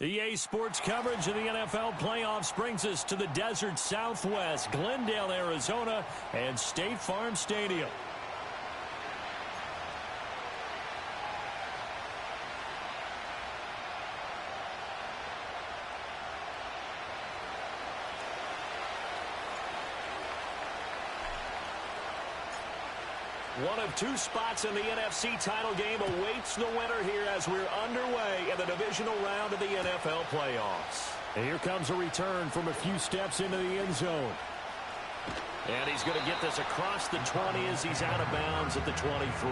EA Sports coverage of the NFL playoffs brings us to the desert Southwest, Glendale, Arizona, and State Farm Stadium. One of two spots in the NFC title game awaits the winner here as we're underway in the divisional round of the NFL playoffs. And here comes a return from a few steps into the end zone. And he's going to get this across the 20 as he's out of bounds at the 23.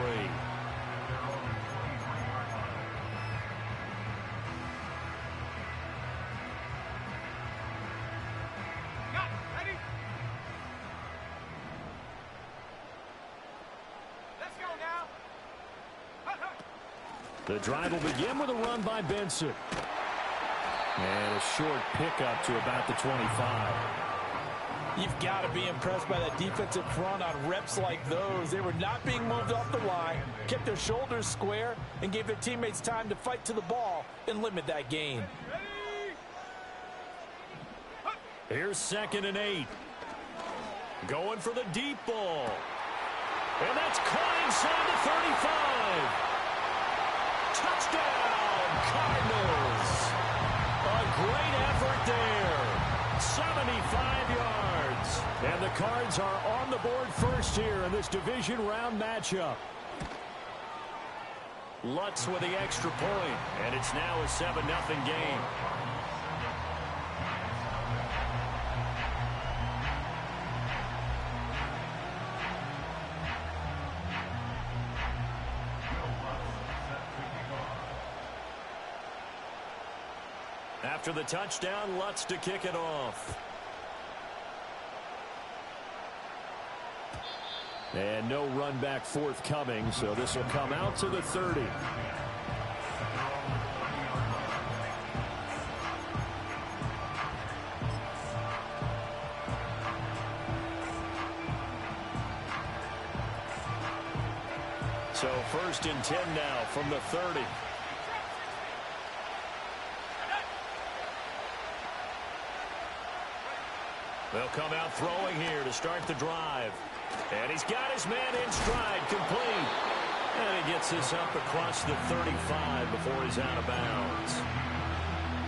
The drive will begin with a run by Benson. And a short pickup to about the 25. You've got to be impressed by that defensive front on reps like those. They were not being moved off the line, kept their shoulders square, and gave their teammates time to fight to the ball and limit that gain. Here's 2nd and 8. Going for the deep ball. And that's caught inside the 35. Touchdown, Cardinals. A great effort there. 75 yards. And the Cards are on the board first here in this division round matchup. Lutz with the extra point, and it's now a 7-0 game. After the touchdown, Lutz to kick it off. And no run back forthcoming, so this will come out to the 30. So 1st and 10 now from the 30. They'll come out throwing here to start the drive. And he's got his man in stride, complete. And he gets this up across the 35 before he's out of bounds.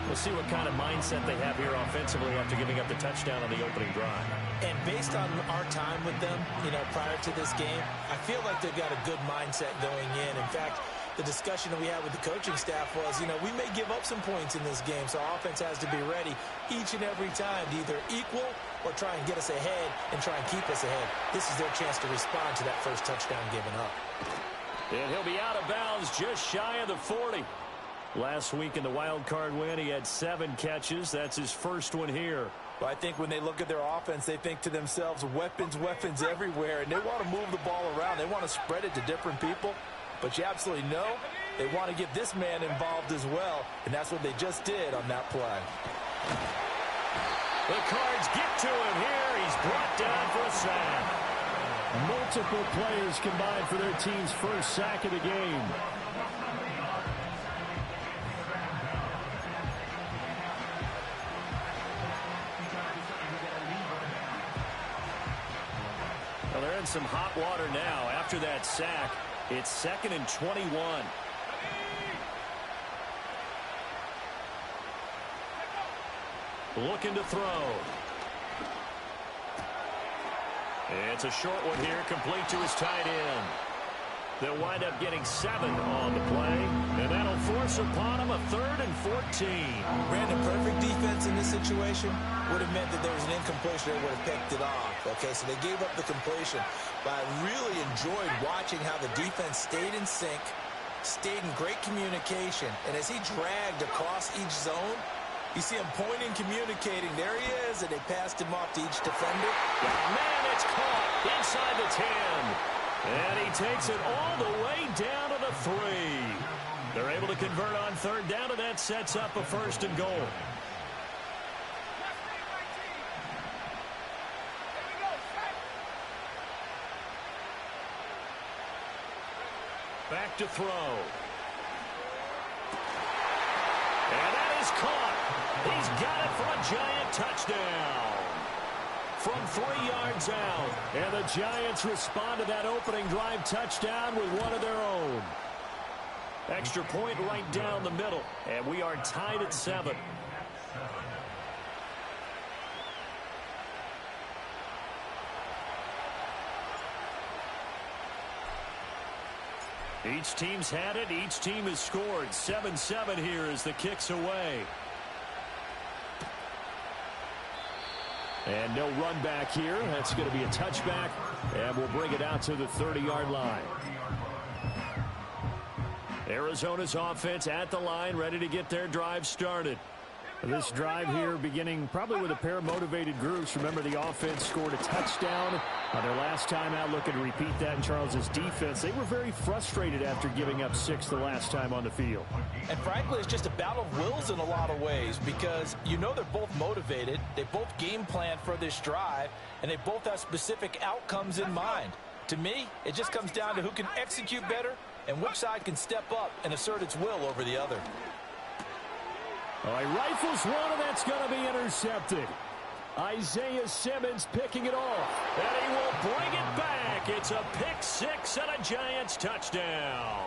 We'll see what kind of mindset they have here offensively after giving up the touchdown on the opening drive. And based on our time with them, prior to this game, I feel like they've got a good mindset going in. In fact, the discussion that we had with the coaching staff was, we may give up some points in this game, so our offense has to be ready each and every time to either equal or try and get us ahead and try and keep us ahead. This is their chance to respond to that first touchdown given up. And he'll be out of bounds just shy of the 40. Last week in the wild card win, he had 7 catches. That's his first one here. Well, I think when they look at their offense, they think to themselves, weapons everywhere, and they want to move the ball around. They want to spread it to different people. But you absolutely know they want to get this man involved as well, and that's what they just did on that play. The Cards get to him here. He's brought down for a sack. Multiple players combined for their team's first sack of the game. Well, they're in some hot water now after that sack. It's 2nd and 21. Looking to throw. It's a short one here, complete to his tight end. They'll wind up getting 7 on the play, and that'll force upon him a 3rd and 14. Brandon, perfect defense in this situation would have meant that there was an incompletion that would have picked it off. Okay, so they gave up the completion, but I really enjoyed watching how the defense stayed in sync, stayed in great communication, and as he dragged across each zone, you see him pointing, communicating. There he is, and they passed him off to each defender. Oh, man, it's caught inside the 10. And he takes it all the way down to the 3. They're able to convert on 3rd down, and that sets up a 1st and goal. Back to throw. And that is is caught. He's got it for a Giant touchdown. From 3 yards out. And the Giants respond to that opening drive touchdown with one of their own. Extra point right down the middle. And we are tied at 7. Each team's had it. Each team has scored. 7-7 here as the kick's away. And no run back here. That's going to be a touchback. And we'll bring it out to the 30-yard line. Arizona's offense at the line, ready to get their drive started. This drive here beginning probably with a pair of motivated groups. Remember, the offense scored a touchdown on their last time out. Looking to repeat that in Charles's defense. They were very frustrated after giving up 6 the last time on the field. And frankly, it's just a battle of wills in a lot of ways because you know they're both motivated. They both game plan for this drive, and they both have specific outcomes in mind. To me, it just comes down to who can execute better and which side can step up and assert its will over the other. All right, rifles one, and that's going to be intercepted. Isaiah Simmons picking it off, and he will bring it back. It's a pick 6 and a Giants touchdown.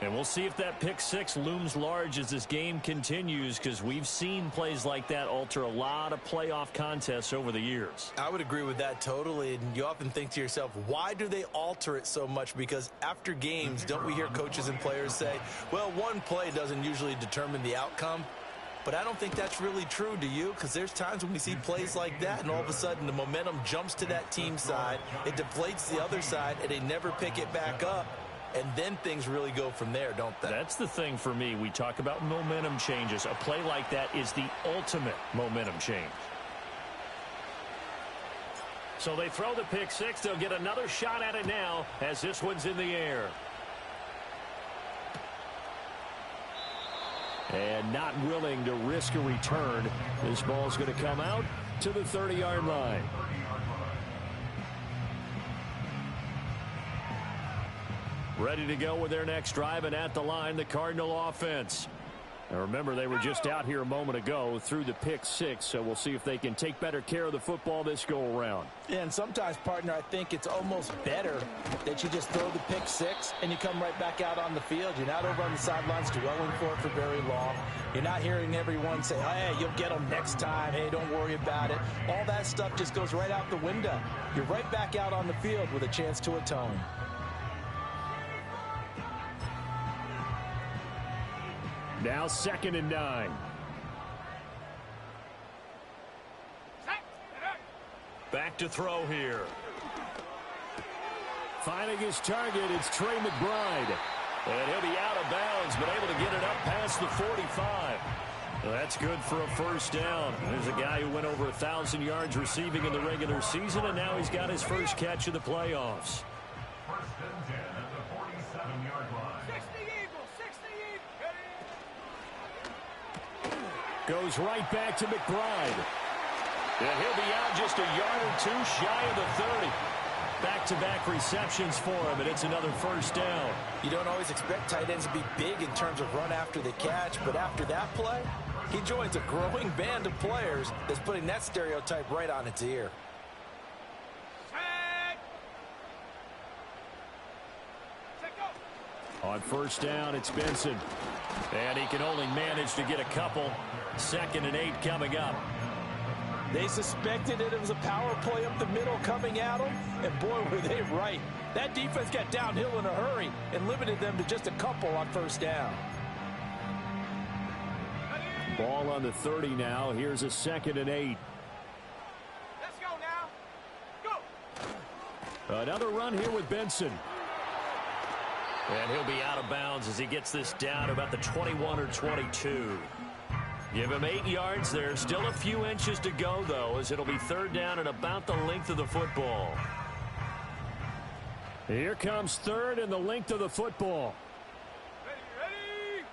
And we'll see if that pick 6 looms large as this game continues, because we've seen plays like that alter a lot of playoff contests over the years. I would agree with that totally, and you often think to yourself, why do they alter it so much? Because after games, don't we hear coaches and players say, well, one play doesn't usually determine the outcome? But I don't think that's really true, do you? Because there's times when we see plays like that, and all of a sudden the momentum jumps to that team side, it deflates the other side, and they never pick it back up. And then things really go from there, don't they? That's the thing for me. We talk about momentum changes. A play like that is the ultimate momentum change. So they throw the pick 6. They'll get another shot at it now as this one's in the air. And not willing to risk a return. This ball's going to come out to the 30-yard line. Ready to go with their next drive, and at the line, the Cardinal offense. Now remember, they were just out here a moment ago through the pick 6, so we'll see if they can take better care of the football this go-around. Yeah, and sometimes, partner, I think it's almost better that you just throw the pick 6 and you come right back out on the field. You're not over on the sidelines dwelling for very long. You're not hearing everyone say, hey, you'll get them next time. Hey, don't worry about it. All that stuff just goes right out the window. You're right back out on the field with a chance to atone. Now 2nd and 9. Back to throw here. Finding his target, it's Trey McBride. And he'll be out of bounds, but able to get it up past the 45. Well, that's good for a first down. There's a guy who went over 1,000 yards receiving in the regular season, and now he's got his first catch of the playoffs. First and 10 at the 47-yard line. 60 Eagles, 60 Eagles. Goes right back to McBride. And he'll be out just a yard or two shy of the 30. Back-to-back receptions for him, and it's another first down. You don't always expect tight ends to be big in terms of run after the catch, but after that play, he joins a growing band of players that's putting that stereotype right on its ear. On first down, it's Benson. And he can only manage to get a couple. 2nd and 8 coming up. They suspected it was a power play up the middle coming at them, and boy, were they right. That defense got downhill in a hurry and limited them to just a couple on first down. Ball on the 30 now. Here's a 2nd and 8. Let's go now. Go. Another run here with Benson. And he'll be out of bounds as he gets this down to about the 21 or 22. Give him 8 yards there. Still a few inches to go, though, as it'll be 3rd down and about the length of the football. Here comes 3rd and the length of the football. Ready.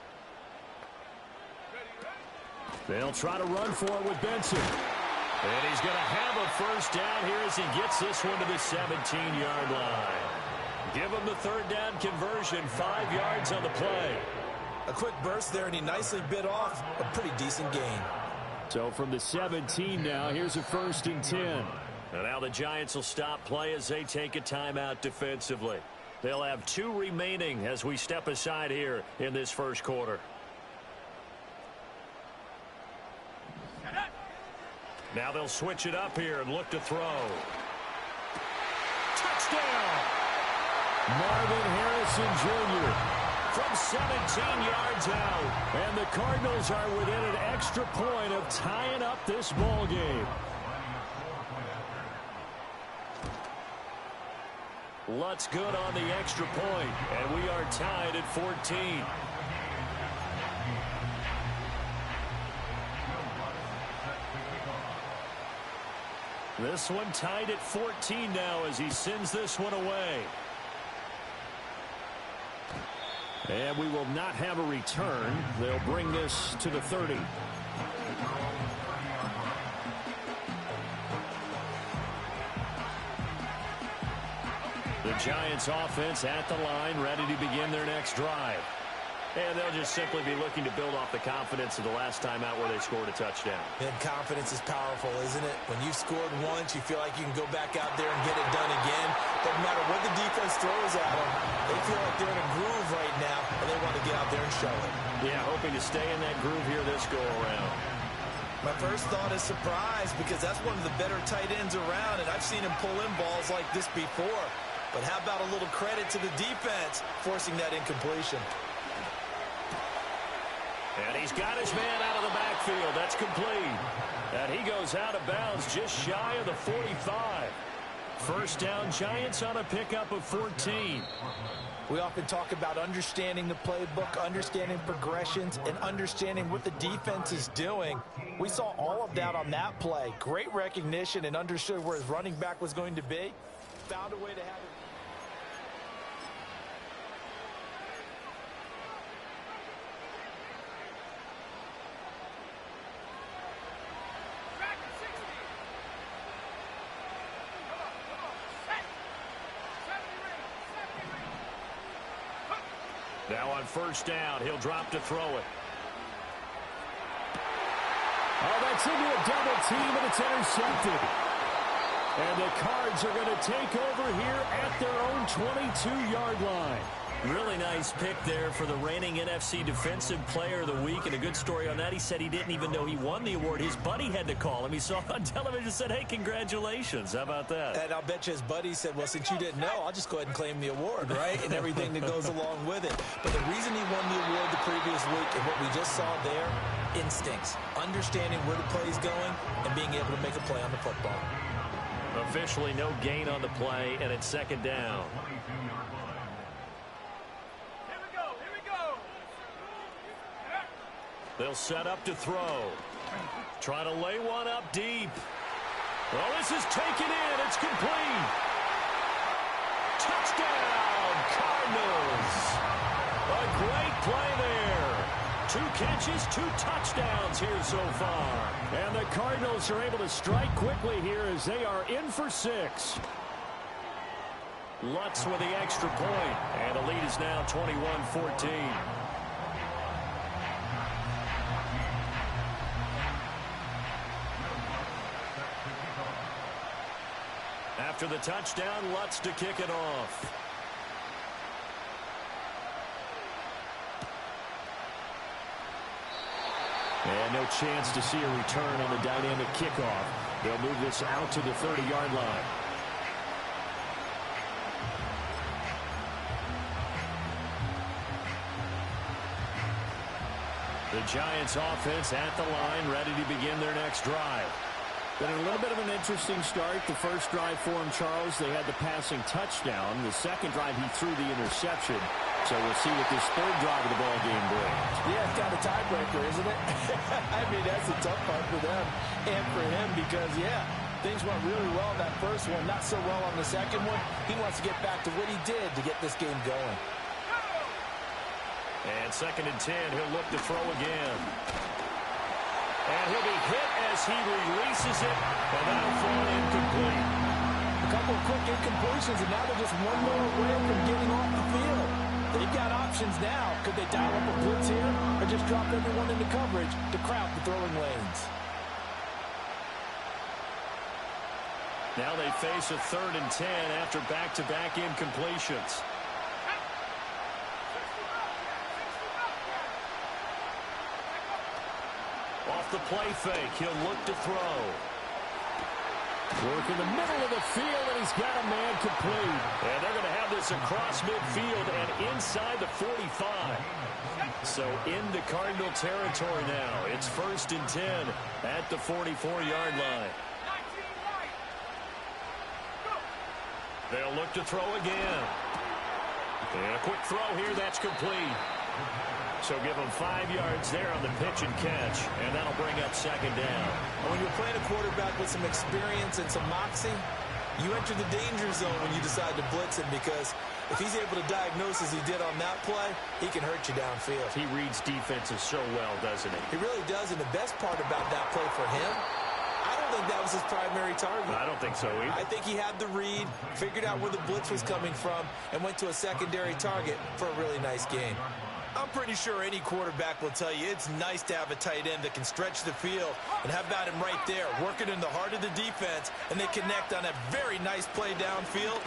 They'll try to run for it with Benson. And he's going to have a first down here as he gets this one to the 17-yard line. Give him the 3rd down conversion, 5 yards on the play. A quick burst there, and he nicely bit off a pretty decent gain. So from the 17 now, here's a 1st and 10. And now the Giants will stop play as they take a timeout defensively. They'll have 2 remaining as we step aside here in this first quarter. Now they'll switch it up here and look to throw. Touchdown! Marvin Harrison Jr. from 17 yards out. And the Cardinals are within an extra point of tying up this ball game. Lutz good on the extra point, and we are tied at 14. This one tied at 14 now as he sends this one away. And we will not have a return. They'll bring this to the 30. The Giants offense at the line, ready to begin their next drive. And they'll just simply be looking to build off the confidence of the last time out where they scored a touchdown. And confidence is powerful, isn't it? When you've scored once, you feel like you can go back out there and get it done again. Doesn't matter what the defense throws at them. They feel like they're in a groove right now, and they want to get out there and show it. Yeah, hoping to stay in that groove here this go-around. My first thought is surprise, because that's one of the better tight ends around, and I've seen him pull in balls like this before. But how about a little credit to the defense forcing that incompletion? And he's got his man out of the backfield. That's complete. And he goes out of bounds just shy of the 45. First down, Giants on a pickup of 14. We often talk about understanding the playbook, understanding progressions, and understanding what the defense is doing. We saw all of that on that play. Great recognition and understood where his running back was going to be. Found a way to have it. Now on first down, he'll drop to throw it. Oh, that's into a double team, and it's intercepted. And the Cards are going to take over here at their own 22-yard line. Really nice pick there for the reigning NFC Defensive Player of the Week. And a good story on that, he said he didn't even know he won the award. His buddy had to call him. He saw it on television and said, hey, congratulations. How about that? And I'll bet you his buddy said, well, since you didn't know, I'll just go ahead and claim the award, right? And everything that goes along with it. But the reason he won the award the previous week and what we just saw there, instincts, understanding where the play is going and being able to make a play on the football. Officially no gain on the play, and it's second down. They'll set up to throw. Try to lay one up deep. Well, this is taken in. It's complete. Touchdown, Cardinals. A great play there. 2 catches, 2 touchdowns here so far. And the Cardinals are able to strike quickly here as they are in for 6. Lutz with the extra point, and the lead is now 21-14. After the touchdown, Lutz to kick it off. And no chance to see a return on the dynamic kickoff. They'll move this out to the 30-yard line. The Giants offense at the line, ready to begin their next drive. Been a little bit of an interesting start. The first drive for him, Charles, they had the passing touchdown. The second drive, he threw the interception. So we'll see what this third drive of the ball game brings. Yeah, it's kind of a tiebreaker, isn't it? I mean, that's a tough part for them and for him because, yeah, things went really well in that first one, not so well on the second one. He wants to get back to what he did to get this game going. And second and 10, he'll look to throw again. And he'll be hit as he releases it, and that'll fall incomplete. A couple of quick incompletions, and now they're just one more away from getting off the field. They've got options now. Could they dial up a blitz here or just drop everyone into coverage to crowd the throwing lanes? Now they face a 3rd and 10 after back-to-back incompletions. Off the play fake, he'll look to throw. Work in the middle of the field, and he's got a man complete. And they're going to have this across midfield and inside the 45. So into Cardinal territory now. It's 1st and 10 at the 44-yard line. They'll look to throw again. And a quick throw here, that's complete. So give them 5 yards there on the pitch and catch, and that'll bring up 2nd down. When you're playing a quarterback with some experience and some moxie, you enter the danger zone when you decide to blitz him, because if he's able to diagnose as he did on that play, he can hurt you downfield. He reads defenses so well, doesn't he? He really does, and the best part about that play for him, I don't think that was his primary target. I don't think so either. I think he had the read, figured out where the blitz was coming from, and went to a secondary target for a really nice game. I'm pretty sure any quarterback will tell you it's nice to have a tight end that can stretch the field, and how about him right there, working in the heart of the defense, and they connect on a very nice play downfield.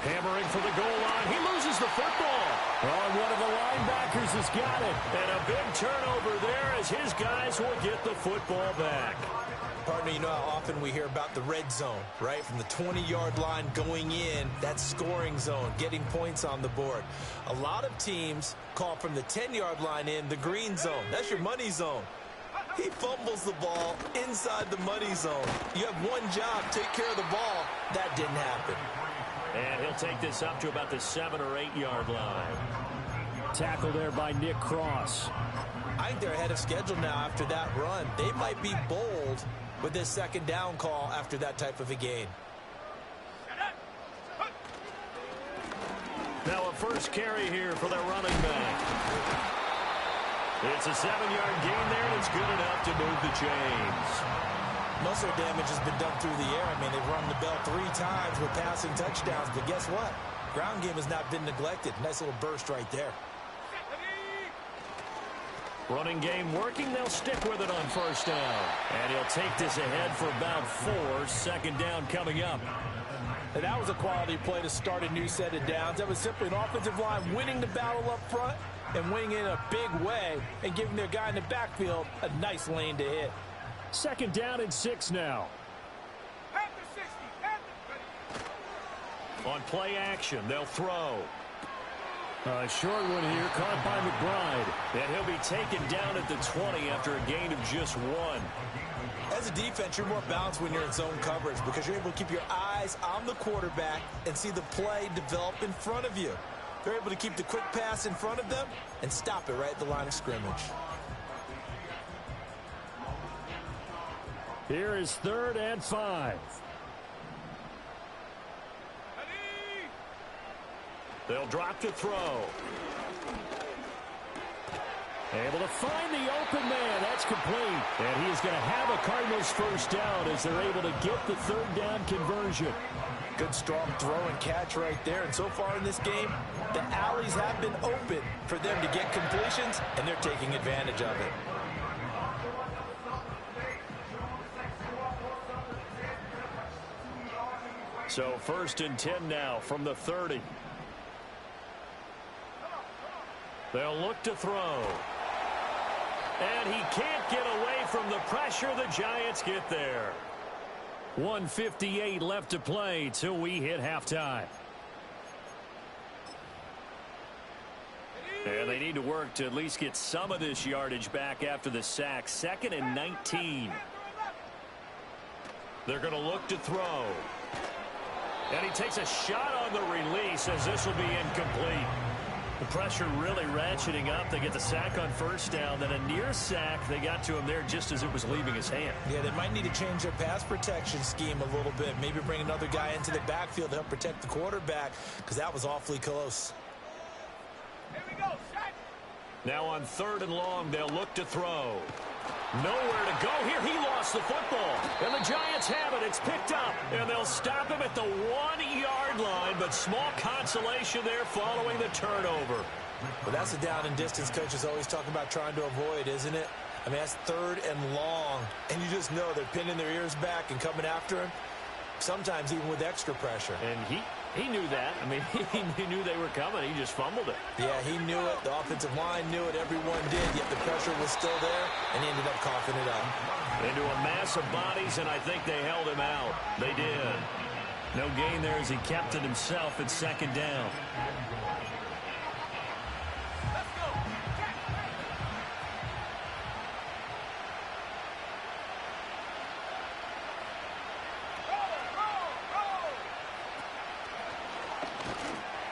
Hammering for the goal line. He loses the football. Oh, one of the linebackers has got it. And a big turnover there as his guys will get the football back. Partner, you know how often we hear about the red zone, right? From the 20-yard line going in, that scoring zone, getting points on the board. A lot of teams call from the 10-yard line in the green zone. That's your money zone. He fumbles the ball inside the money zone. You have one job, take care of the ball. That didn't happen. And he'll take this up to about the 7 or 8 yard line. Tackle there by Nick Cross. I think they're ahead of schedule now after that run. They might be bold with this 2nd down call after that type of a gain. Now a first carry here for their running back. It's a 7-yard gain there, and it's good enough to move the chains. Most of their damage has been done through the air. I mean, they've run the bell 3 times with passing touchdowns, but guess what? Ground game has not been neglected. Nice little burst right there. Running game working. They'll stick with it on 1st down. And he'll take this ahead for about 4. 2nd down coming up. And that was a quality play to start a new set of downs. That was simply an offensive line winning the battle up front and winning in a big way and giving their guy in the backfield a nice lane to hit. 2nd down and 6 now. On play action, they'll throw. A short one here, caught by McBride. And he'll be taken down at the 20 after a gain of just 1. As a defense, you're more balanced when you're in zone coverage because you're able to keep your eyes on the quarterback and see the play develop in front of you. They're able to keep the quick pass in front of them and stop it right at the line of scrimmage. Here is 3rd and 5. They'll drop to throw. Able to find the open man. That's complete. And he's going to have a Cardinals 1st down as they're able to get the 3rd down conversion. Good strong throw and catch right there. And so far in this game, the alleys have been open for them to get completions, and they're taking advantage of it. So 1st and 10 now from the 30. They'll look to throw. And he can't get away from the pressure. The Giants get there. 1:58 left to play till we hit halftime. And they need to work to at least get some of this yardage back after the sack. 2nd and 19. They're going to look to throw. And he takes a shot on the release as this will be incomplete. The pressure really ratcheting up. They get the sack on 1st down. Then a near sack. They got to him there just as it was leaving his hand. Yeah, they might need to change their pass protection scheme a little bit. Maybe bring another guy into the backfield to help protect the quarterback because that was awfully close. Here we go, set. Now on 3rd and long, they'll look to throw. Nowhere to go here. He lost the football. And the Giants have it. It's picked up. And they'll stop him at the 1-yard line. But small consolation there following the turnover. But that's the down and distance coaches always talk about trying to avoid, isn't it? I mean, that's 3rd and long, and you just know they're pinning their ears back and coming after him, sometimes even with extra pressure. And he knew that. I mean, he knew they were coming. He just fumbled it. Yeah, he knew it. The offensive line knew it. Everyone did, yet the pressure was still there, and he ended up coughing it up. Into a mass of bodies, and I think they held him out. They did. No gain there as he kept it himself at 2nd down. Let's go.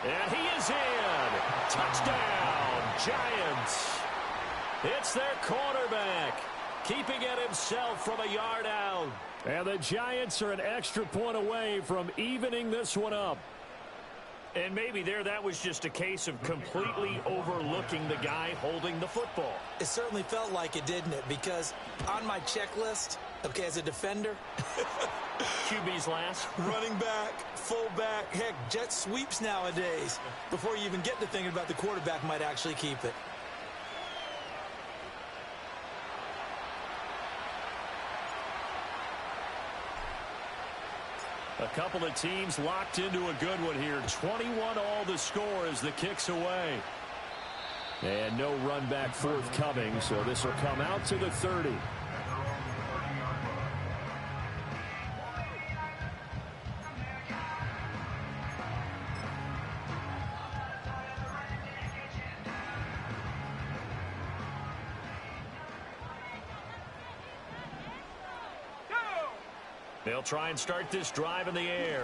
And he is in. Touchdown, Giants. It's their quarterback, keeping it himself from a yard out. And the Giants are an extra point away from evening this one up. And maybe that was just a case of completely overlooking the guy holding the football. It certainly felt like it, didn't it? Because on my checklist, okay, as a defender, QB's last. running back, fullback, heck, jet sweeps nowadays. Before you even get to thinking about the quarterback might actually keep it. A couple of teams locked into a good one here. 21 all the score as the kick's away. And no run back forthcoming, so this will come out to the 30. They'll try and start this drive in the air.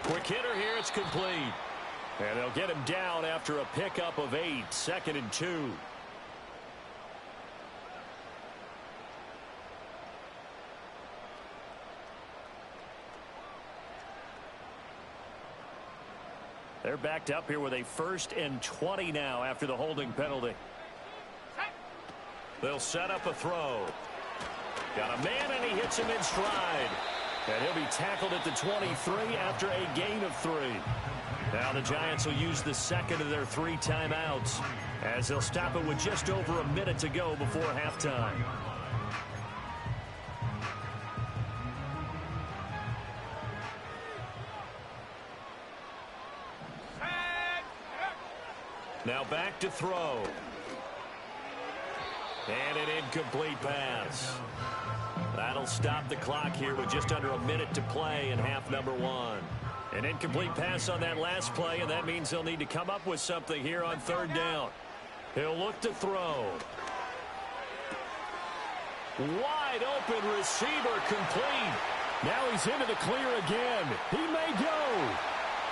Quick hitter here, it's complete. And they'll get him down after a pickup of 8, 2nd and 2. They're backed up here with a 1st and 20 now after the holding penalty. They'll set up a throw. Got a man, and he hits him in stride. And he'll be tackled at the 23 after a gain of 3. Now the Giants will use the 2nd of their 3 timeouts as they'll stop it with just over a minute to go before halftime. Now back to throw. And an incomplete pass. That'll stop the clock here with just under a minute to play in half number 1. An incomplete pass on that last play, and that means they'll need to come up with something here on 3rd down. He'll look to throw. Wide open receiver, complete. Now he's into the clear again. He may go.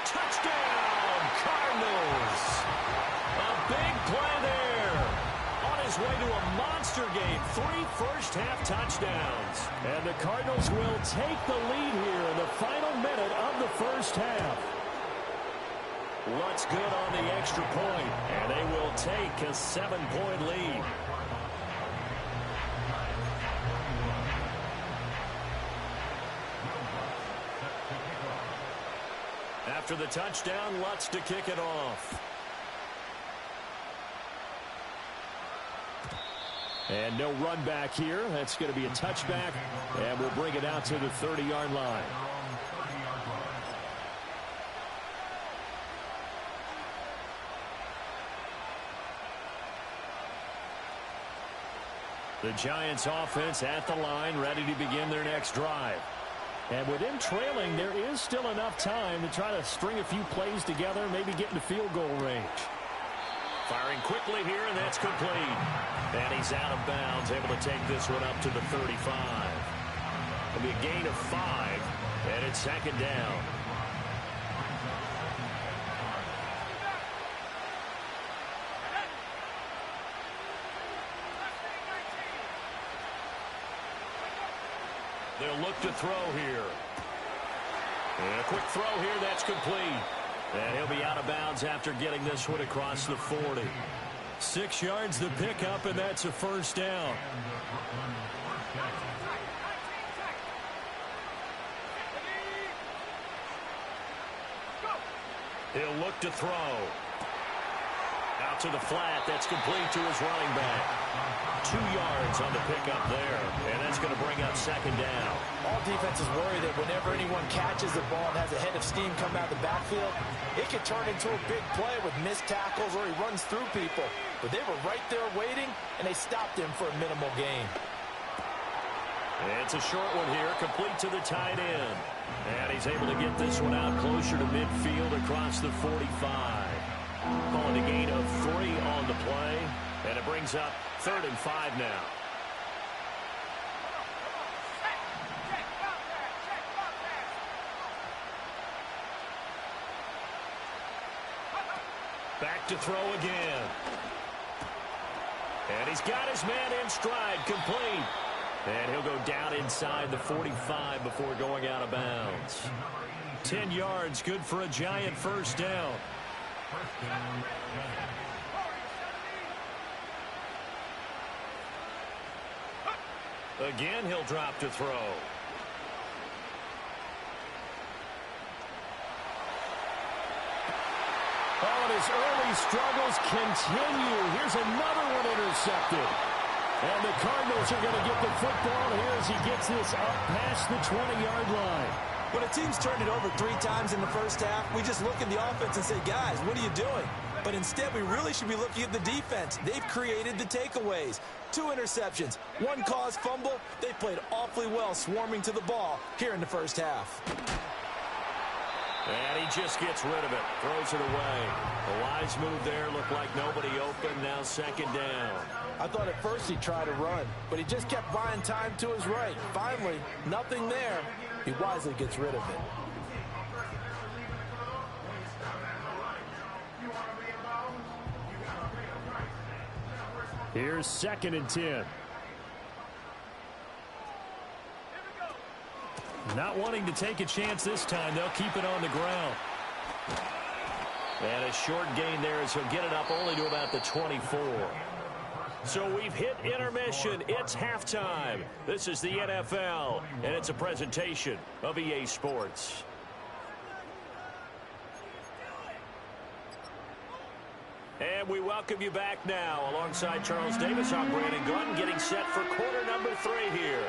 Touchdown, Cardinals. A big play there. On his way to a monster game, 3 first-half touchdowns. And the Cardinals will take the lead here in the final minute of the first half. Looks good on the extra point, and they will take a 7-point lead. After the touchdown, Lutz to kick it off. And no run back here. That's going to be a touchback, and we'll bring it out to the 30-yard line. The Giants offense at the line, ready to begin their next drive. And with them trailing, there is still enough time to try to string a few plays together, maybe get into field goal range. Firing quickly here, and that's complete. And he's out of bounds, able to take this one up to the 35. It'll be a gain of 5, and it's 2nd down. They'll look to throw here. And a quick throw here, that's complete. And he'll be out of bounds after getting this one across the 40. 6 yards the pickup, and that's a first down. He'll look to throw. out to the flat. That's complete to his running back. 2 yards on the pickup there, and that's going to bring up second down. All defenses worry that whenever anyone catches the ball and has a head of steam coming out of the backfield, it could turn into a big play with missed tackles or he runs through people. But they were right there waiting, and they stopped him for a minimal gain. It's a short one here, complete to the tight end. And he's able to get this one out closer to midfield across the 45. Calling a gain of 3 on the play, and it brings up 3rd and 5 now. Back to throw again. And he's got his man in stride, complete. And he'll go down inside the 45 before going out of bounds. 10 yards, good for a giant first down. Again, he'll drop to throw. Oh, and his early struggles continue. Here's another one intercepted. And the Cardinals are going to get the football here as he gets this up past the 20-yard line. When a team's turned it over 3 times in the first half, we just look at the offense and say, guys, what are you doing? But instead, we really should be looking at the defense. They've created the takeaways. 2 interceptions, 1 caused fumble. They played awfully well swarming to the ball here in the first half. And he just gets rid of it, throws it away. A wise move there, looked like nobody open, now second down. I thought at first he'd try to run, but he just kept buying time to his right. Finally, nothing there. He wisely gets rid of it. Here's 2nd and 10. Not wanting to take a chance this time. They'll keep it on the ground. And a short gain there as he'll get it up only to about the 24. So we've hit intermission. It's halftime. This is the NFL, and it's a presentation of EA Sports. And we welcome you back now. Alongside Charles Davis, I'm Brandon Gunn, getting set for quarter number 3 here.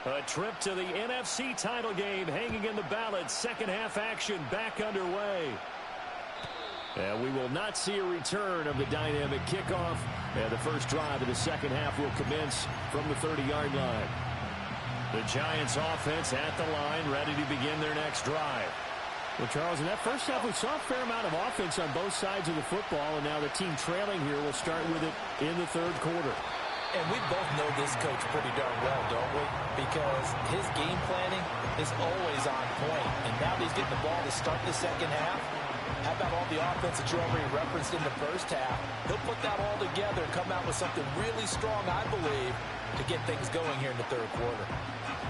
A trip to the NFC title game hanging in the balance. Second half action back underway. And we will not see a return of the dynamic kickoff. And the first drive of the second half will commence from the 30-yard line. The Giants offense at the line, ready to begin their next drive. Well, Charles, in that first half, we saw a fair amount of offense on both sides of the football. And now the team trailing here will start with it in the 3rd quarter. And we both know this coach pretty darn well, don't we? Because his game planning is always on point. And now that he's getting the ball to start the second half, how about all the offense that you already referenced in the first half? He'll put that all together and come out with something really strong, I believe, to get things going here in the 3rd quarter.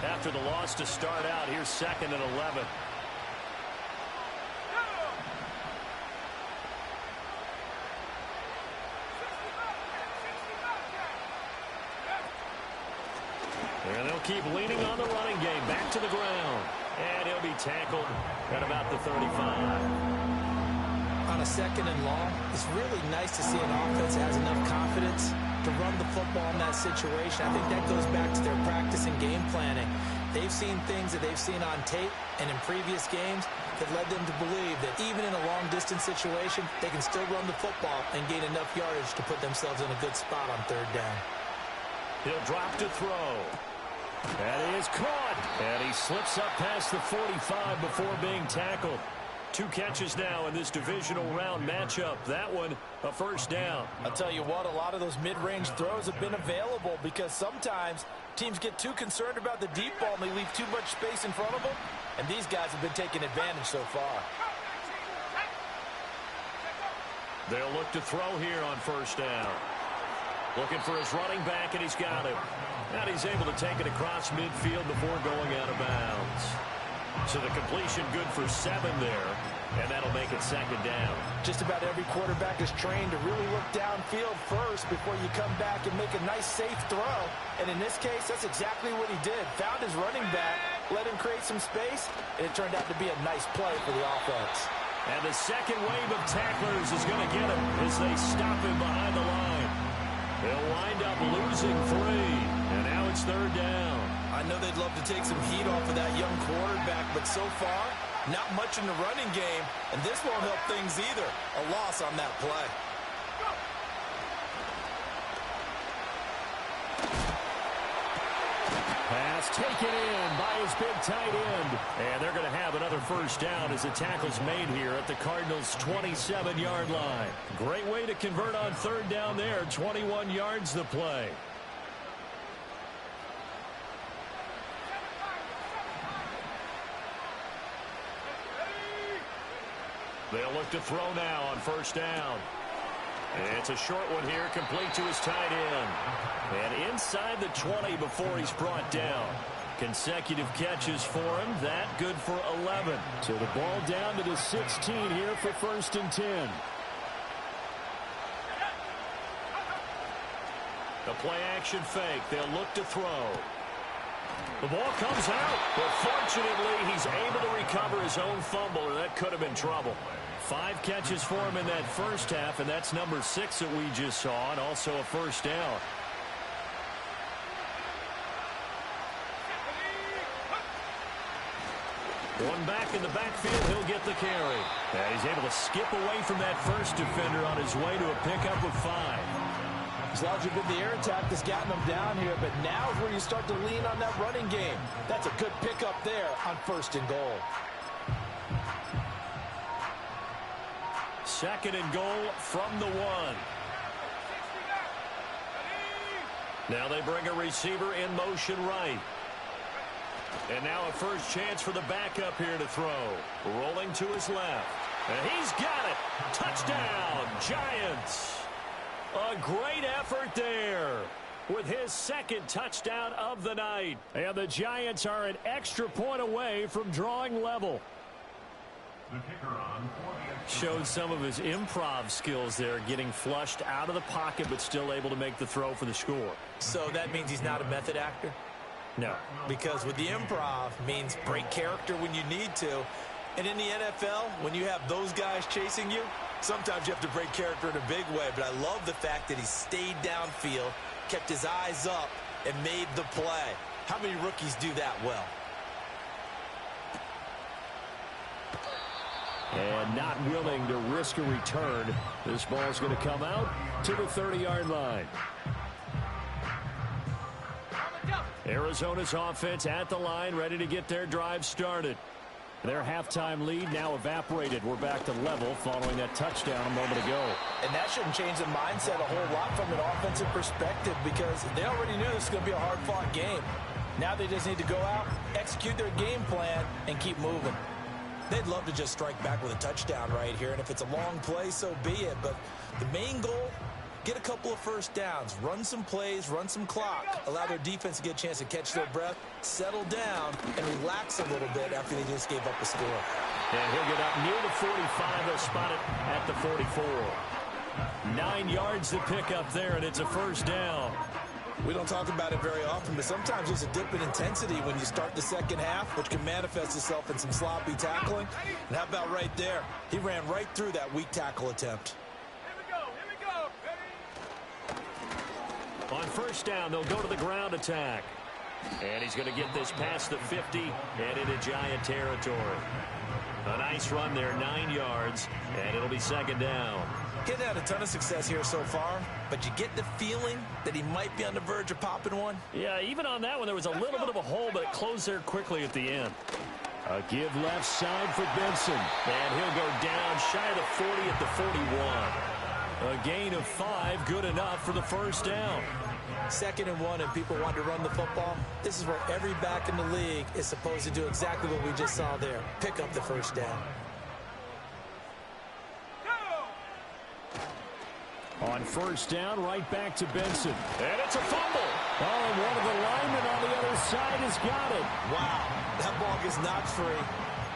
After the loss to start out, here's 2nd and 11. And they'll keep leaning on the running game. Back to the ground. And he'll be tackled at about the 35. On a 2nd and long, it's really nice to see an offense that has enough confidence to run the football in that situation. I think that goes back to their practice and game planning. They've seen things that they've seen on tape and in previous games that led them to believe that even in a long-distance situation, they can still run the football and gain enough yardage to put themselves in a good spot on 3rd down. He'll drop to throw. That is caught. And he slips up past the 45 before being tackled. 2 catches now in this divisional round matchup. That one, a first down. I'll tell you what, a lot of those mid-range throws have been available because sometimes teams get too concerned about the deep ball and they leave too much space in front of them. And these guys have been taking advantage so far. They'll look to throw here on first down. Looking for his running back, and he's got him. And he's able to take it across midfield before going out of bounds. So the completion good for 7 there, and that'll make it second down. Just about every quarterback is trained to really look downfield first before you come back and make a nice, safe throw. And in this case, that's exactly what he did. Found his running back let him create some space, and it turned out to be a nice play for the offense. And the second wave of tacklers is going to get him as they stop him behind the line. They'll wind up losing 3, and now it's third down. I know they'd love to take some heat off of that young quarterback, but so far, not much in the running game, and this won't help things either. A loss on that play. Pass taken in by his big tight end. And they're going to have another first down as the tackle's made here at the Cardinals' 27-yard line. Great way to convert on third down there. 21 yards the play. They'll look to throw now on first down. It's a short one here, complete to his tight end. And inside the 20 before he's brought down. Consecutive catches for him. That good for 11. So the ball down to the 16 here for first and 10. The play action fake. They'll look to throw. The ball comes out, but fortunately he's able to recover his own fumble, or that could have been trouble. 5 catches for him in that first half, and that's number 6 that we just saw, and also a first down. One back in the backfield, he'll get the carry. And he's able to skip away from that first defender on his way to a pickup of 5. As long as you've been the air attack that's gotten them down here, but now is where you start to lean on that running game. That's a good pickup there on first and goal. Second and goal from the 1. Now they bring a receiver in motion right. And now a first chance for the backup here to throw. Rolling to his left. And he's got it. Touchdown, Giants. A great effort there with his second touchdown of the night. And the Giants are an extra point away from drawing level. The kicker on 40th. Showed some of his improv skills there, getting flushed out of the pocket but still able to make the throw for the score. So that means he's not a method actor? No. Because with the improv means break character when you need to. And in the NFL, when you have those guys chasing you, sometimes you have to break character in a big way. But I love the fact that he stayed downfield, kept his eyes up, and made the play. How many rookies do that well? And not willing to risk a return. This ball's going to come out to the 30-yard line. Arizona's offense at the line, ready to get their drive started. Their halftime lead now evaporated. We're back to level following that touchdown a moment ago. And that shouldn't change the mindset a whole lot from an offensive perspective, because they already knew this was going to be a hard-fought game. Now they just need to go out, execute their game plan, and keep moving. They'd love to just strike back with a touchdown right here, and if it's a long play, so be it. But the main goal, get a couple of first downs, run some plays, run some clock, allow their defense to get a chance to catch their breath, settle down, and relax a little bit after they just gave up a score. And he'll get up near the 45. They'll spot it at the 44. 9 yards to pick up there, and it's a first down. We don't talk about it very often, but sometimes there's a dip in intensity when you start the second half, which can manifest itself in some sloppy tackling. And how about right there? He ran right through that weak tackle attempt. On first down, they'll go to the ground attack. And he's going to get this past the 50 and into Giant territory. A nice run there, 9 yards, and it'll be second down. Getting had a ton of success here so far, but you get the feeling that he might be on the verge of popping one. Yeah, even on that one, there was a little bit of a hole, but it closed there quickly at the end. A give left side for Benson. And he'll go down shy of the 40 at the 41. A gain of 5, good enough for the first down. 2nd and 1, and people want to run the football. This is where every back in the league is supposed to do exactly what we just saw there. Pick up the first down. On first down, right back to Benson. And it's a fumble. Oh, and one of the linemen on the other side has got it. Wow, that ball gets knocked free,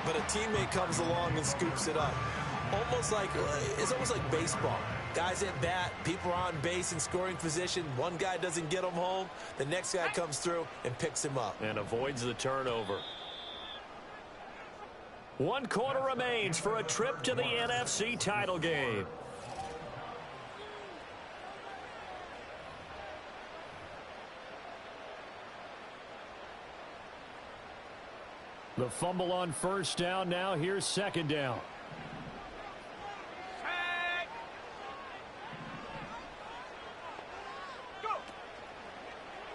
but a teammate comes along and scoops it up. It's almost like baseball. Guys at bat, people are on base in scoring position. One guy doesn't get him home. The next guy comes through and picks him up. And avoids the turnover. 1 quarter remains for a trip to the NFC title game. The fumble on first down. Now here's second down. Go.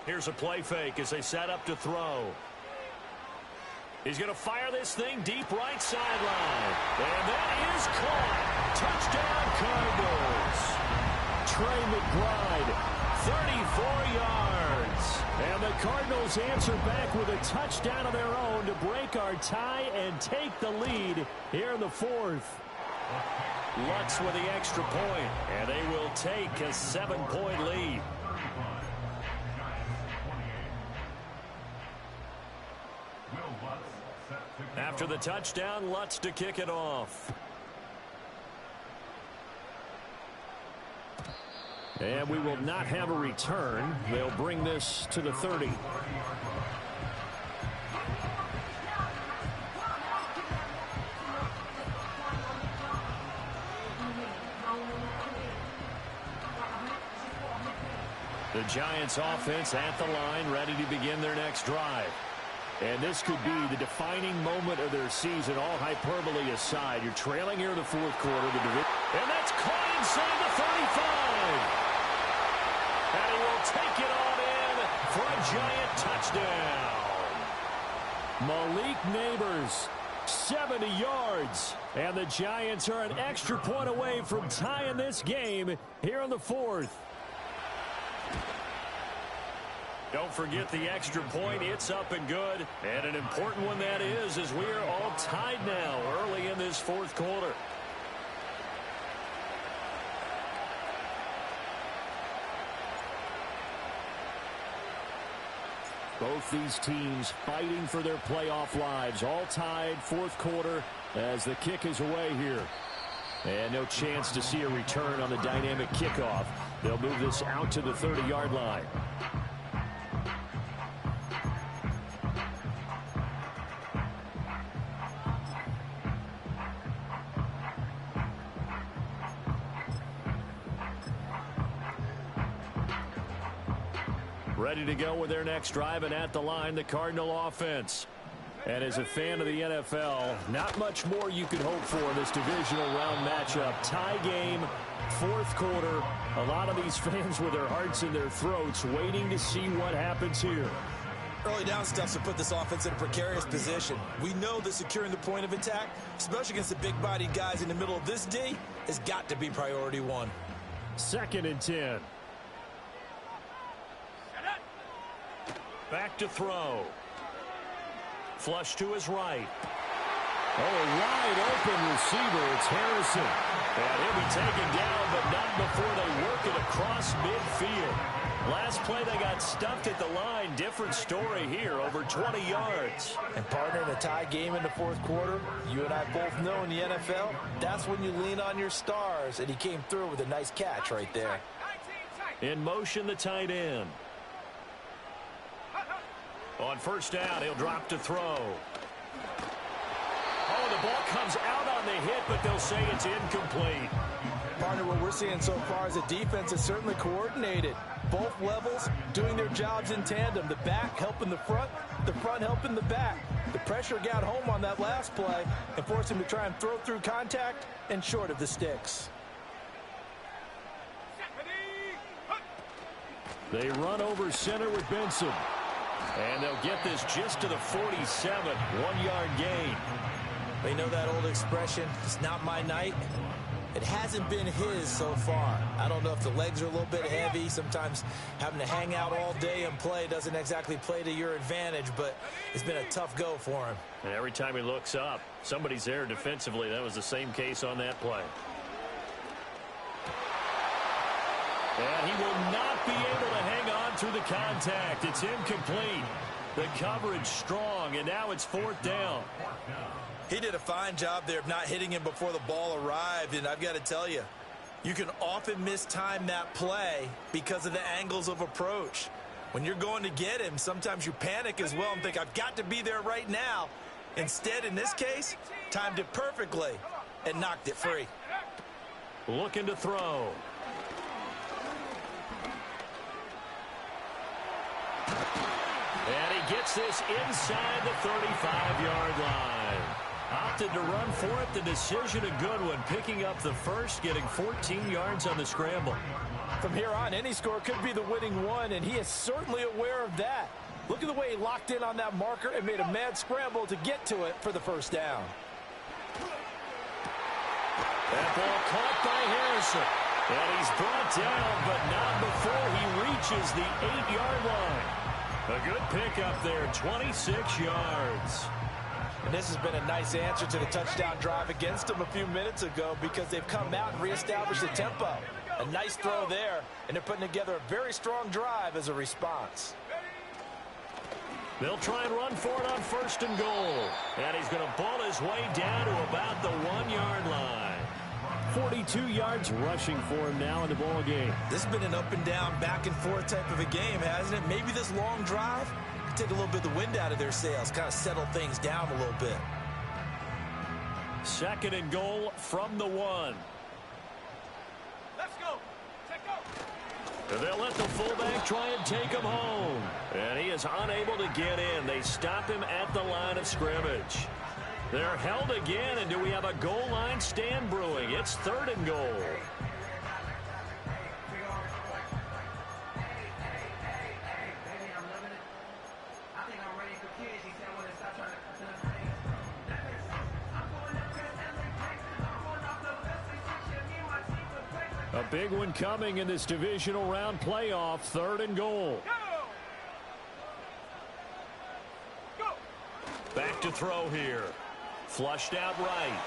Here's a play fake as they set up to throw. He's going to fire this thing deep right sideline. And that is caught. Touchdown, Cardinals. Trey McBride, 34 yards. And the Cardinals answer back with a touchdown of their own to break our tie and take the lead here in the fourth. Lutz with the extra point, and they will take a 7-point lead. After the touchdown, Lutz to kick it off. And we will not have a return. They'll bring this to the 30. The Giants offense at the line, ready to begin their next drive. And this could be the defining moment of their season, all hyperbole aside. You're trailing here in the fourth quarter. And that's caught inside the 35. And he will take it on in for a Giant touchdown. Malik Neighbors, 70 yards. And the Giants are an extra point away from tying this game here in the fourth. Don't forget the extra point. It's up and good. And an important one that is, as we are all tied now early in this fourth quarter. Both these teams fighting for their playoff lives. All tied, fourth quarter, as the kick is away here. And no chance to see a return on the dynamic kickoff. They'll move this out to the 30-yard line. Ready to go with their next drive, and at the line, the Cardinal offense. And as a fan of the NFL, not much more you could hope for in this divisional round matchup. Tie game, fourth quarter. A lot of these fans with their hearts in their throats waiting to see what happens here. Early down stuff to put this offense in a precarious position. We know that securing the point of attack, especially against the big-bodied guys in the middle of this D, has got to be priority one. 2nd and 10. Back to throw. Flush to his right. Oh, a wide open receiver. It's Harrison. And he'll be taken down, but not before they work it across midfield. Last play, they got stuffed at the line. Different story here, over 20 yards. And partner, in a tie game in the fourth quarter, you and I both know in the NFL, that's when you lean on your stars. And he came through with a nice catch right there. In motion, the tight end. On first down, he'll drop to throw. Oh, the ball comes out on the hit, but they'll say it's incomplete. Partner, what we're seeing so far is the defense is certainly coordinated. Both levels doing their jobs in tandem. The back helping the front helping the back. The pressure got home on that last play and forced him to try and throw through contact and short of the sticks. They run over center with Benson. And they'll get this just to the 47, 1-yard gain. They know that old expression, it's not my night. It hasn't been his so far. I don't know if the legs are a little bit heavy. Sometimes having to hang out all day and play doesn't exactly play to your advantage, but it's been a tough go for him. And every time he looks up, somebody's there defensively. That was the same case on that play. And he will not be able to hang on through the contact. It's incomplete. The coverage strong, and now it's 4th down. He did a fine job there of not hitting him before the ball arrived, and I've got to tell you, you can often mistime that play because of the angles of approach. When you're going to get him, sometimes you panic as well and think, I've got to be there right now. Instead, in this case, timed it perfectly and knocked it free. Looking to throw. And he gets this inside the 35-yard line. Opted to run for it. The decision a good one. Picking up the first, getting 14 yards on the scramble. From here on, any score could be the winning one, and he is certainly aware of that. Look at the way he locked in on that marker and made a mad scramble to get to it for the first down. That ball caught by Harrison. And he's brought down, but not before he reaches the 8-yard line. A good pickup there, 26 yards. And this has been a nice answer to the touchdown drive against them a few minutes ago because they've come out and reestablished the tempo. A nice throw there, and they're putting together a very strong drive as a response. They'll try and run for it on 1st and goal. And he's going to ball his way down to about the 1-yard line. 42 yards rushing for him now in the ball game. This has been an up and down, back and forth type of a game, hasn't it? Maybe this long drive can take a little bit of the wind out of their sails, kind of settle things down a little bit. 2nd and goal from the 1. Let's go. Take go. And they'll let the fullback try and take him home. And he is unable to get in. They stop him at the line of scrimmage. They're held again, and do we have a goal line stand brewing? It's 3rd and goal. A big one coming in this divisional round playoff. 3rd and goal. Go. Back to throw here. Flushed out right.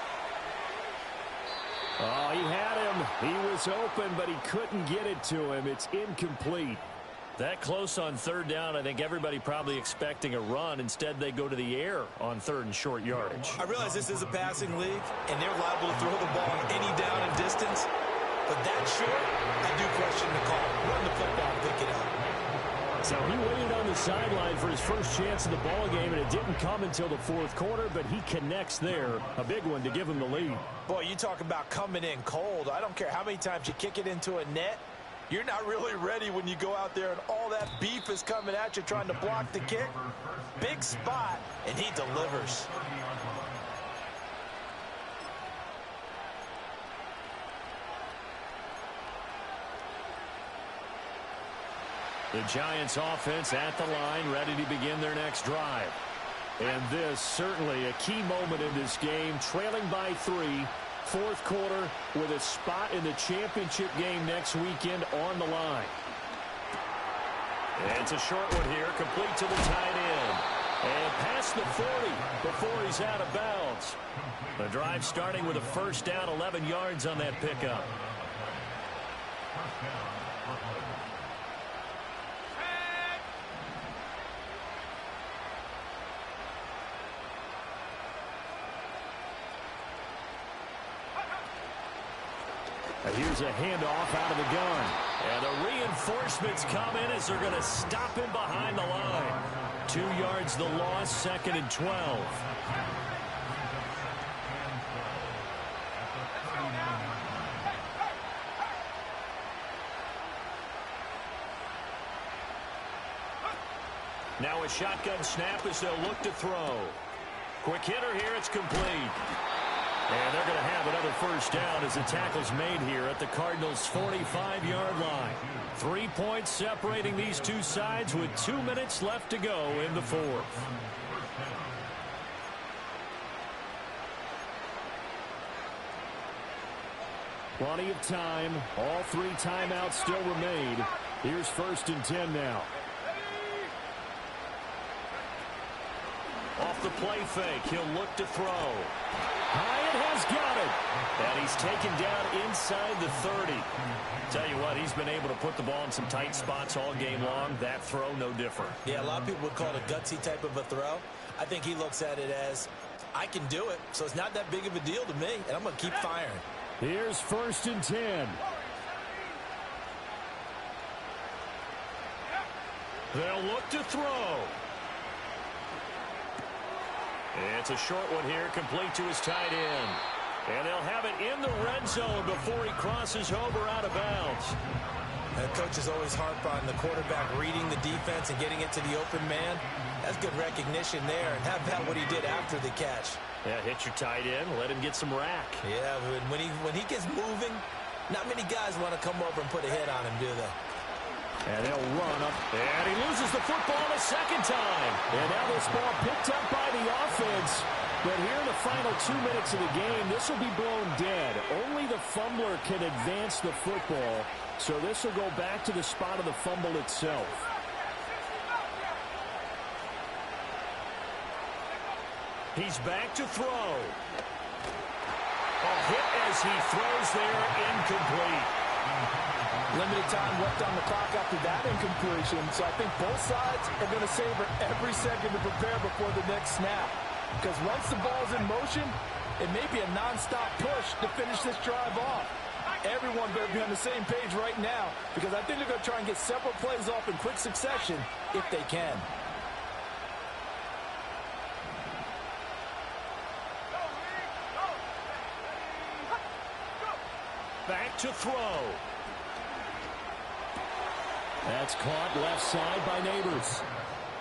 Oh, he had him. He was open, but he couldn't get it to him. It's incomplete. That close on 3rd down, I think everybody probably expecting a run. Instead, they go to the air on 3rd and short yardage. I realize this is a passing league, and they're liable to throw the ball any down and distance. But that short, I do question the call. Run the football and pick it up. So he waited on the sideline for his first chance of the ball game, and it didn't come until the 4th quarter, but he connects there. A big one to give him the lead. Boy, you talk about coming in cold. I don't care how many times you kick it into a net. You're not really ready when you go out there and all that beef is coming at you trying to block the kick. Big spot, and he delivers. The Giants offense at the line, ready to begin their next drive. And this certainly a key moment in this game, trailing by 3, 4th quarter, with a spot in the championship game next weekend on the line. And it's a short one here, complete to the tight end. And past the 40 before he's out of bounds. The drive starting with a 1st down, 11 yards on that pickup. Here's a handoff out of the gun. And the reinforcements come in as they're going to stop him behind the line. 2 yards the loss, 2nd and 12. Now a shotgun snap as they'll look to throw. Quick hitter here, it's complete. And they're going to have another 1st down as the tackle's made here at the Cardinals' 45-yard line. 3 points separating these two sides with 2 minutes left to go in the 4th. Plenty of time. All 3 timeouts still remain. Here's 1st and 10 now. Off the play fake, he'll look to throw. Hyatt has got it. And he's taken down inside the 30. Tell you what, he's been able to put the ball in some tight spots all game long. That throw, no different. Yeah, a lot of people would call it a gutsy type of a throw. I think he looks at it as, I can do it, so it's not that big of a deal to me, and I'm going to keep firing. Here's 1st and 10. They'll look to throw. It's a short one here, complete to his tight end. And they'll have it in the red zone before he crosses over out of bounds. And coaches always harp on the quarterback reading the defense and getting it to the open man. That's good recognition there. And how about what he did after the catch? Yeah, hit your tight end, let him get some rack. Yeah, when he gets moving, not many guys want to come over and put a hit on him, do they? And they'll run up. And he loses the football a second time. And now this ball picked up by the offense. But here in the final 2 minutes of the game, this will be blown dead. Only the fumbler can advance the football. So this will go back to the spot of the fumble itself. He's back to throw. A hit as he throws there, incomplete. Limited time left on the clock after that incompletion, so I think both sides are going to savor every second to prepare before the next snap. Because once the ball's in motion, it may be a non-stop push to finish this drive off. Everyone better be on the same page right now, because I think they're going to try and get several plays off in quick succession if they can. Back to throw. That's caught left side by Neighbors.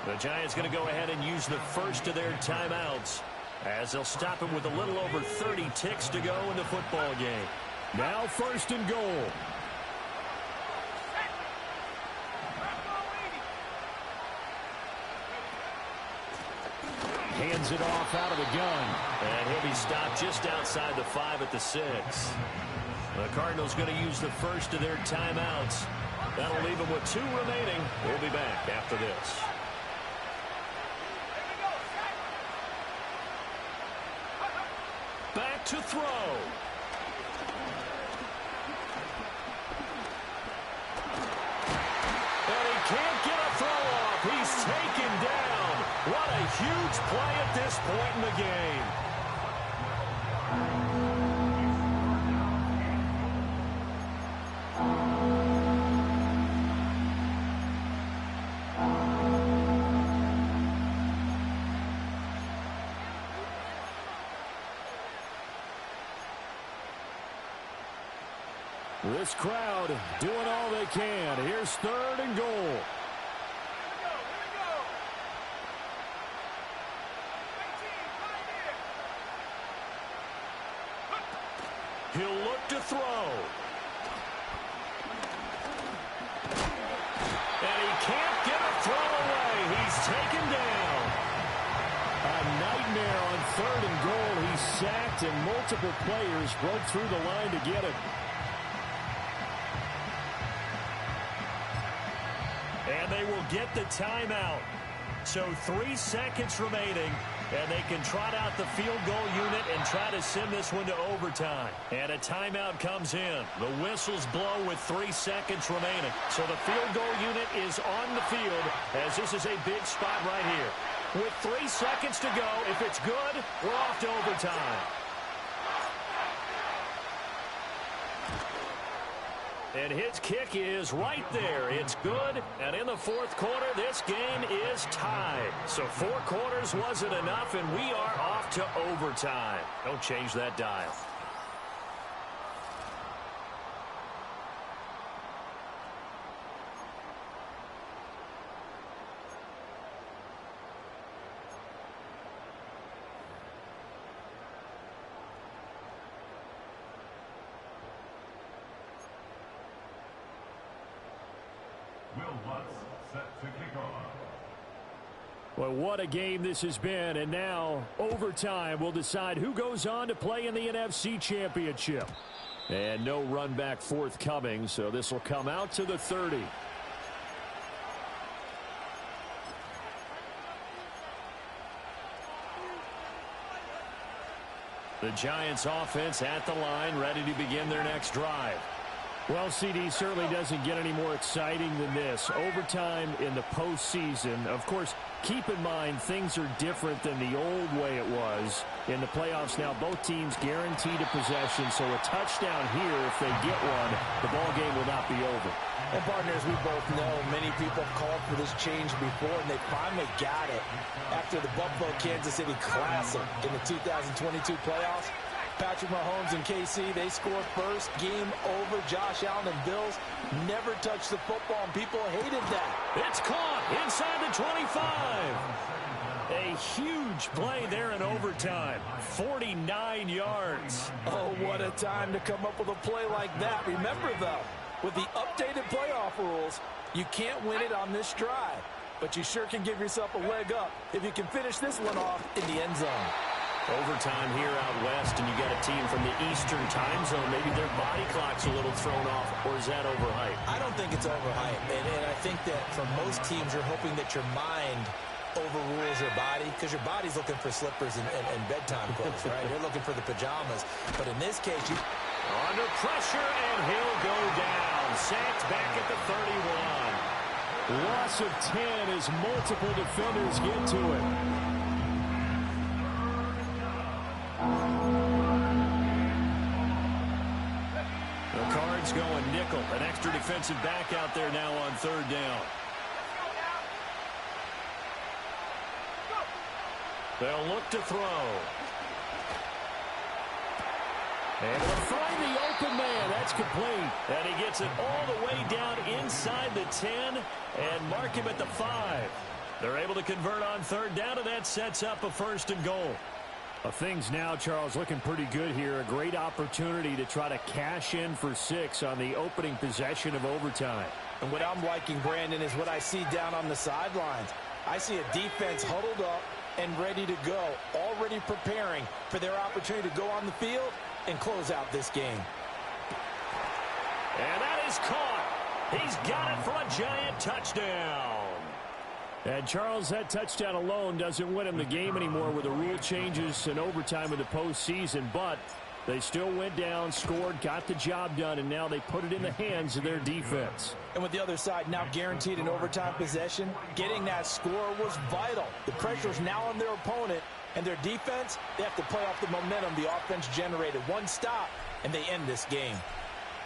The Giants going to go ahead and use the first of their timeouts as they'll stop him with a little over 30 ticks to go in the football game. Now first and goal. Hands it off out of the gun. And he'll be stopped just outside the 5 at the 6. The Cardinals going to use the first of their timeouts. That'll leave them with 2 remaining. We'll be back after this. Back to throw. And he can't get a throw off. He's taken down. What a huge play at this point in the game. This crowd doing all they can. Here's third and goal. He'll look to throw. And he can't get a throw away. He's taken down. A nightmare on third and goal. He's sacked and multiple players broke through the line to get it. And they will get the timeout. So 3 seconds remaining, and they can trot out the field goal unit and try to send this one to overtime. And a timeout comes in. The whistles blow with 3 seconds remaining. So the field goal unit is on the field as this is a big spot right here. With 3 seconds to go, if it's good, we're off to overtime. And his kick is right there. It's good. And in the fourth quarter, this game is tied. So 4 quarters wasn't enough, and we are off to overtime. Don't change that dial. Well, what a game this has been, and now overtime will decide who goes on to play in the NFC Championship. And no run back forthcoming, so this will come out to the 30. The Giants offense at the line, ready to begin their next drive. Well, CD certainly doesn't get any more exciting than this. Overtime in the postseason. Of course, keep in mind things are different than the old way it was. In the playoffs now, both teams guaranteed a possession, so a touchdown here, if they get one, the ball game will not be over. And partners, we both know many people called for this change before, and they finally got it after the Buffalo-Kansas City Classic in the 2022 playoffs. Patrick Mahomes and KC, they scored first. Game over. Josh Allen and Bills never touched the football, and people hated that. It's caught inside the 25. A huge play there in overtime. 49 yards. Oh, what a time to come up with a play like that. Remember, though, with the updated playoff rules, you can't win it on this drive. But you sure can give yourself a leg up if you can finish this one off in the end zone. Overtime here out west, and you got a team from the Eastern time zone. Maybe their body clock's a little thrown off, or is that overhyped? I don't think it's overhyped, and I think that for most teams, you're hoping that your mind overrules your body, because your body's looking for slippers and bedtime clothes, right? You're looking for the pajamas. But in this case, you... Under pressure, and he'll go down. Sacked back at the 31. Loss of 10 as multiple defenders get to it. The Cards going nickel. An extra defensive back out there now on third down. They'll look to throw. And they'll find the open man. That's complete. And he gets it all the way down inside the 10 and mark him at the 5. They're able to convert on third down, and that sets up a 1st and goal. Things now, Charles, looking pretty good here. A great opportunity to try to cash in for 6 on the opening possession of overtime. And what I'm liking, Brandon, is what I see down on the sidelines. I see a defense huddled up and ready to go, already preparing for their opportunity to go on the field and close out this game. And that is caught. He's got it for a giant touchdown. And, Charles, that touchdown alone doesn't win him the game anymore with the rule changes and overtime in the postseason. But they still went down, scored, got the job done, and now they put it in the hands of their defense. And with the other side now guaranteed an overtime possession, getting that score was vital. The pressure is now on their opponent, and their defense, they have to play off the momentum the offense generated. One stop, and they end this game.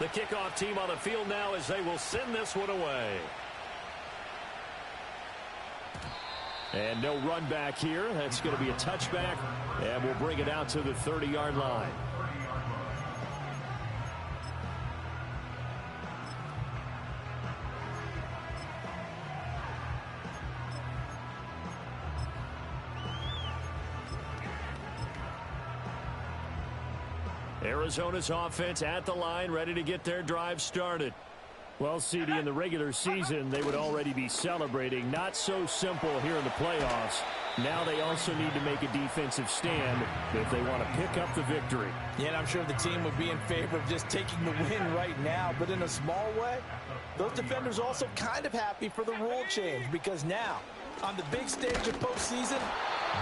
The kickoff team on the field now as they will send this one away. And no run back here. That's going to be a touchback, and we'll bring it out to the 30-yard line. Arizona's offense at the line, ready to get their drive started. Well, CD, in the regular season, they would already be celebrating. Not so simple here in the playoffs. Now they also need to make a defensive stand if they want to pick up the victory. Yeah, and I'm sure the team would be in favor of just taking the win right now. But in a small way, those defenders are also kind of happy for the rule change, because now, on the big stage of postseason,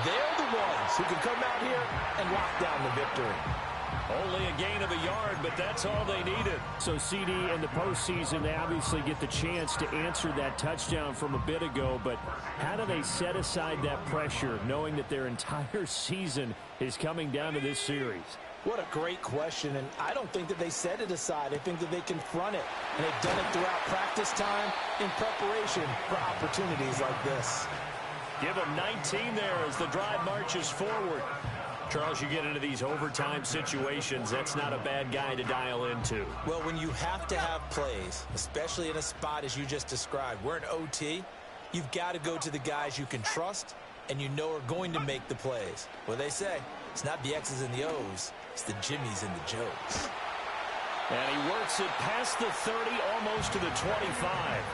they're the ones who can come out here and lock down the victory. Only a gain of a yard, but that's all they needed. So, CD, in the postseason, they obviously get the chance to answer that touchdown from a bit ago, but how do they set aside that pressure, knowing that their entire season is coming down to this series? What a great question, and I don't think that they set it aside. I think that they confront it, and they've done it throughout practice time in preparation for opportunities like this. Give them 19 there as the drive marches forward. Charles, you get into these overtime situations, that's not a bad guy to dial into. Well, when you have to have plays, especially in a spot as you just described, we're in OT, you've got to go to the guys you can trust and you know are going to make the plays. Well, they say it's not the X's and the O's, it's the Jimmies and the Joes. And he works it past the 30, almost to the 25.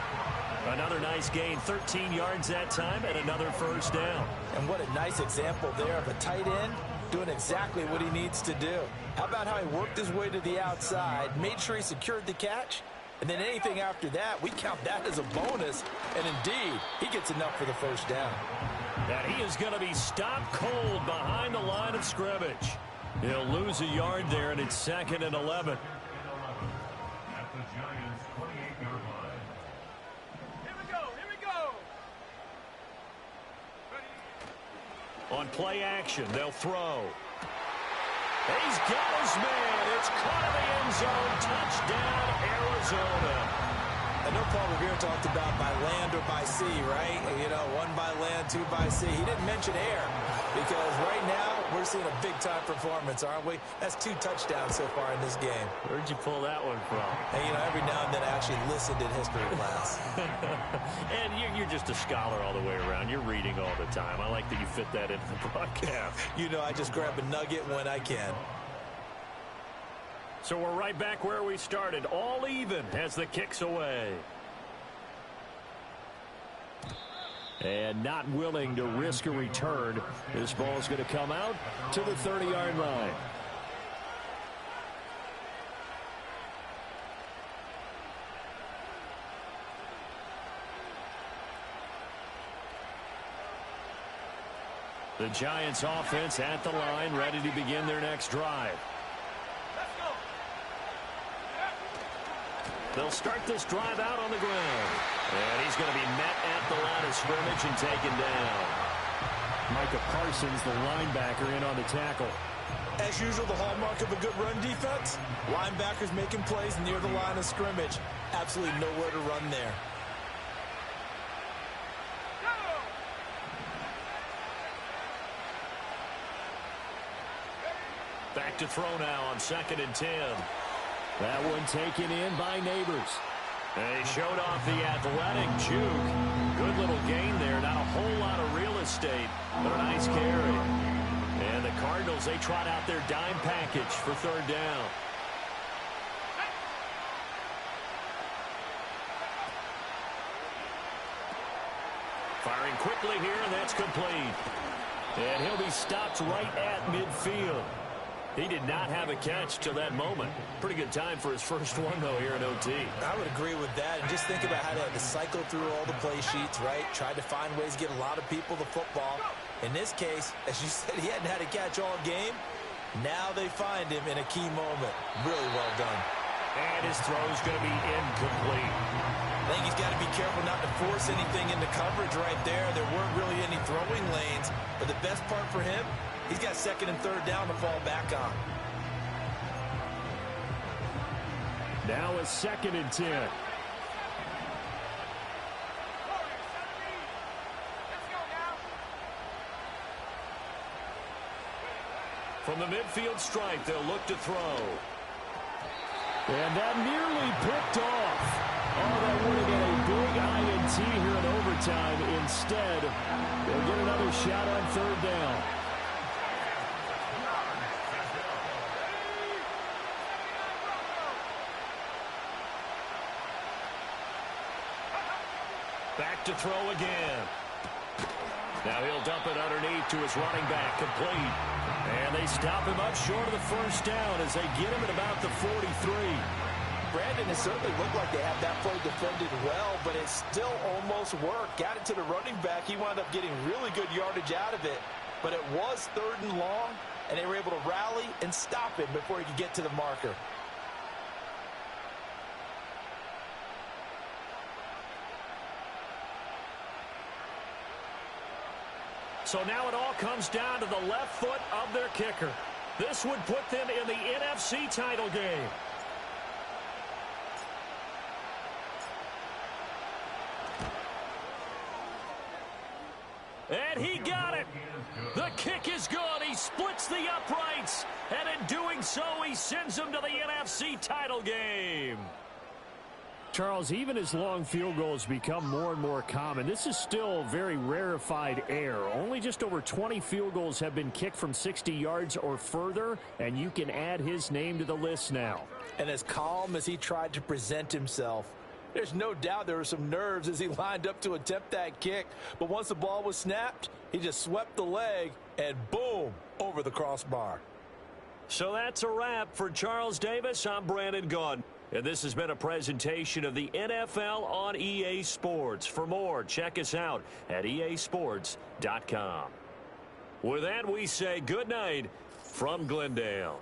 Another nice gain, 13 yards that time, and another 1st down. And what a nice example there of a tight end doing exactly what he needs to do. How about how he worked his way to the outside, made sure he secured the catch, and then anything after that, we count that as a bonus. And indeed, he gets enough for the 1st down. And he is going to be stopped cold behind the line of scrimmage. He'll lose a yard there, and it's 2nd and 11. On play action, they'll throw. He's got his man. It's caught in the end zone. Touchdown, Arizona. I know Paul Revere talked about by land or by sea, right? You know, one by land, two by sea. He didn't mention air because right now we're seeing a big-time performance, aren't we? That's 2 touchdowns so far in this game. Where'd you pull that one from? And, you know, every now and then I actually listened in history class. And you're just a scholar all the way around. You're reading all the time. I like that you fit that into the broadcast. You know, I just grab a nugget when I can. So we're right back where we started, all even as the kick's away. And not willing to risk a return. This ball's going to come out to the 30-yard line. The Giants offense at the line, ready to begin their next drive. They'll start this drive out on the ground. And he's going to be met at the line of scrimmage and taken down. Micah Parsons, the linebacker, in on the tackle. As usual, the hallmark of a good run defense, linebackers making plays near the line of scrimmage. Absolutely nowhere to run there. Back to throw now on 2nd and 10. That one taken in by Neighbors. And he showed off the athletic juke. Good little gain there. Not a whole lot of real estate, but a nice carry. And the Cardinals, they trot out their dime package for 3rd down. Firing quickly here, and that's complete. And he'll be stopped right at midfield. He did not have a catch till that moment. Pretty good time for his first one, though, here in OT. I would agree with that. And just think about how they had to cycle through all the play sheets, right? Tried to find ways to get a lot of people the football. In this case, as you said, he hadn't had a catch all game. Now they find him in a key moment. Really well done. And his throw is going to be incomplete. I think he's got to be careful not to force anything into coverage right there. There weren't really any throwing lanes. But the best part for him, he's got 2nd and 3rd down to fall back on. Now a 2nd and 10. From the midfield stripe, they'll look to throw. And that nearly picked off. Oh, that would have been a big INT here in overtime. Instead, they'll get another shot on 3rd down. Back to throw again. Now he'll dump it underneath to his running back, complete. And they stop him up short of the 1st down as they get him at about the 43. Brandon, it certainly looked like they had that play defended well, but it still almost worked. Got it to the running back. He wound up getting really good yardage out of it, but it was 3rd and long, and they were able to rally and stop him before he could get to the marker. So now it all comes down to the left foot of their kicker. This would put them in the NFC title game. And he got it. The kick is good. He splits the uprights. And in doing so, he sends them to the NFC title game. Charles, even as long field goals become more and more common, this is still very rarefied air. Only just over 20 field goals have been kicked from 60 yards or further, and you can add his name to the list now. And as calm as he tried to present himself, there's no doubt there were some nerves as he lined up to attempt that kick. But once the ball was snapped, he just swept the leg and boom, over the crossbar. So that's a wrap for Charles Davis. I'm Brandon Gaudin. And this has been a presentation of the NFL on EA Sports. For more, check us out at easports.com. With that, we say good night from Glendale.